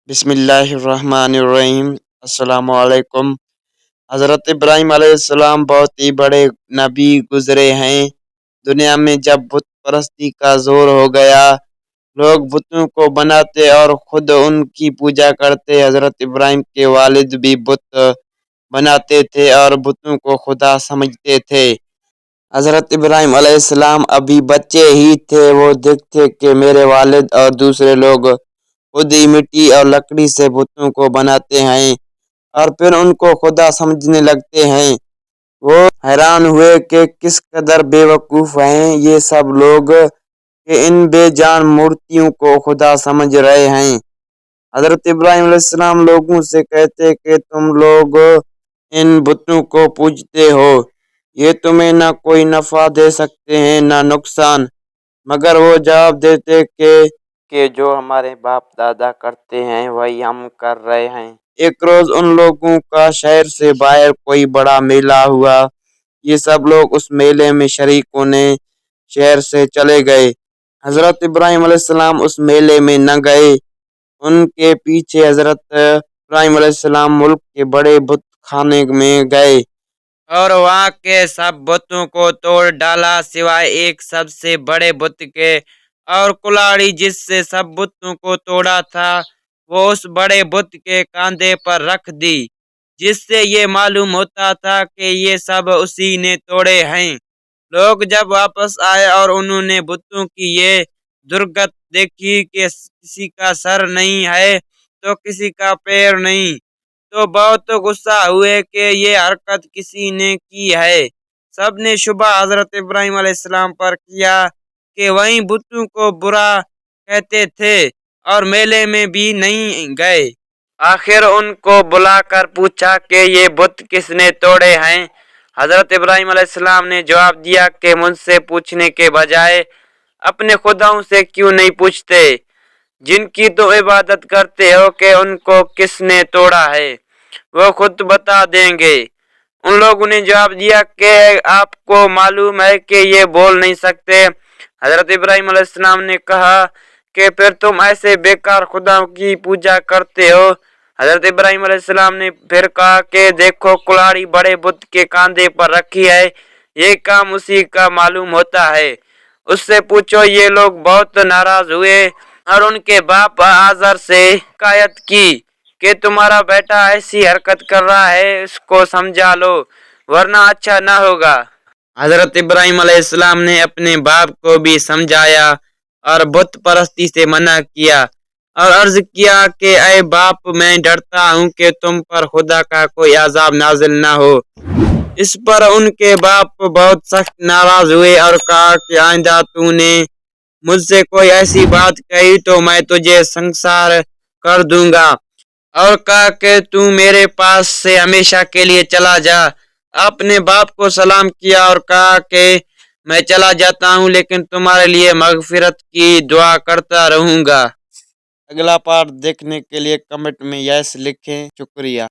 بسم اللہ الرحمن الرحیم۔ السلام علیکم۔ حضرت ابراہیم علیہ السلام بہت ہی بڑے نبی گزرے ہیں۔ دنیا میں جب بت پرستی کا زور ہو گیا، لوگ بتوں کو بناتے اور خود ان کی پوجا کرتے۔ حضرت ابراہیم کے والد بھی بت بناتے تھے اور بتوں کو خدا سمجھتے تھے۔ حضرت ابراہیم علیہ السلام ابھی بچے ہی تھے، وہ دیکھتے کہ میرے والد اور دوسرے لوگ خود ہی مٹی اور لکڑی سے بتوں کو بناتے ہیں اور پھر ان کو خدا سمجھنے لگتے ہیں۔ وہ حیران ہوئے کہ کس قدر بے وقوف ہیں یہ سب لوگ کہ ان بے جان مورتیوں کو خدا سمجھ رہے ہیں۔ حضرت ابراہیم علیہ السلام لوگوں سے کہتے کہ تم لوگ ان بتوں کو پوجتے ہو، یہ تمہیں نہ کوئی نفع دے سکتے ہیں نہ نقصان۔ مگر وہ جواب دیتے کہ جو ہمارے باپ دادا کرتے ہیں وہی ہم کر رہے ہیں۔ ایک روز ان لوگوں کا شہر سے باہر کوئی بڑا میلہ ہوا۔ یہ سب لوگ اس میلے میں شریک ہونے شہر سے چلے گئے۔ حضرت ابراہیم علیہ السلام اس میلے میں نہ گئے۔ ان کے پیچھے حضرت ابراہیم علیہ السلام ملک کے بڑے بت خانے میں گئے اور وہاں کے سب بتوں کو توڑ ڈالا سوائے ایک سب سے بڑے بت کے، اور کلاڑی جس سے سب بتوں کو توڑا تھا وہ اس بڑے بت کے کاندھے پر رکھ دی، جس سے یہ معلوم ہوتا تھا کہ یہ سب اسی نے توڑے ہیں۔ لوگ جب واپس آئے اور انہوں نے بتوں کی یہ درگت دیکھی کہ کسی کا سر نہیں ہے تو کسی کا پیر نہیں، تو بہت غصہ ہوئے کہ یہ حرکت کسی نے کی ہے۔ سب نے شبہ حضرت ابراہیم علیہ السلام پر کیا کہ وہیں بتوں کو برا کہتے تھے اور میلے میں بھی نہیں گئے۔ آخر ان کو بلا کر پوچھا کہ یہ بت کس نے توڑے ہیں۔ حضرت ابراہیم علیہ السلام نے جواب دیا کہ مجھ سے پوچھنے کے بجائے اپنے خداؤں سے کیوں نہیں پوچھتے جن کی تم عبادت کرتے ہو کہ ان کو کس نے توڑا ہے، وہ خود بتا دیں گے۔ ان لوگوں نے جواب دیا کہ آپ کو معلوم ہے کہ یہ بول نہیں سکتے۔ حضرت ابراہیم علیہ السلام نے کہا کہ پھر تم ایسے بیکار خداؤں کی پوجا کرتے ہو۔ حضرت ابراہیم علیہ السلام نے پھر کہا کہ دیکھو کلاڑی بڑے بت کے کاندھے پر رکھی ہے، یہ کام اسی کا معلوم ہوتا ہے، اس سے پوچھو۔ یہ لوگ بہت ناراض ہوئے اور ان کے باپ آزر سے شکایت کی کہ تمہارا بیٹا ایسی حرکت کر رہا ہے، اس کو سمجھا لو ورنہ اچھا نہ ہوگا۔ حضرت ابراہیم علیہ السلام نے اپنے باپ کو بھی سمجھایا اور بت پرستی سے منع کیا اور عرض کیا کہ اے باپ، میں ڈرتا ہوں کہ تم پر خدا کا کوئی عذاب نازل نہ ہو۔ اس پر ان کے باپ بہت سخت ناراض ہوئے اور کہا کہ آئندہ تو نے مجھ سے کوئی ایسی بات کہی تو میں تجھے سنسار کر دوں گا، اور کہا کہ تو میرے پاس سے ہمیشہ کے لیے چلا جا۔ آپ نے باپ کو سلام کیا اور کہا کہ میں چلا جاتا ہوں لیکن تمہارے لیے مغفرت کی دعا کرتا رہوں گا۔ اگلا پارٹ دیکھنے کے لیے کمنٹ میں یس لکھیں۔ شکریہ۔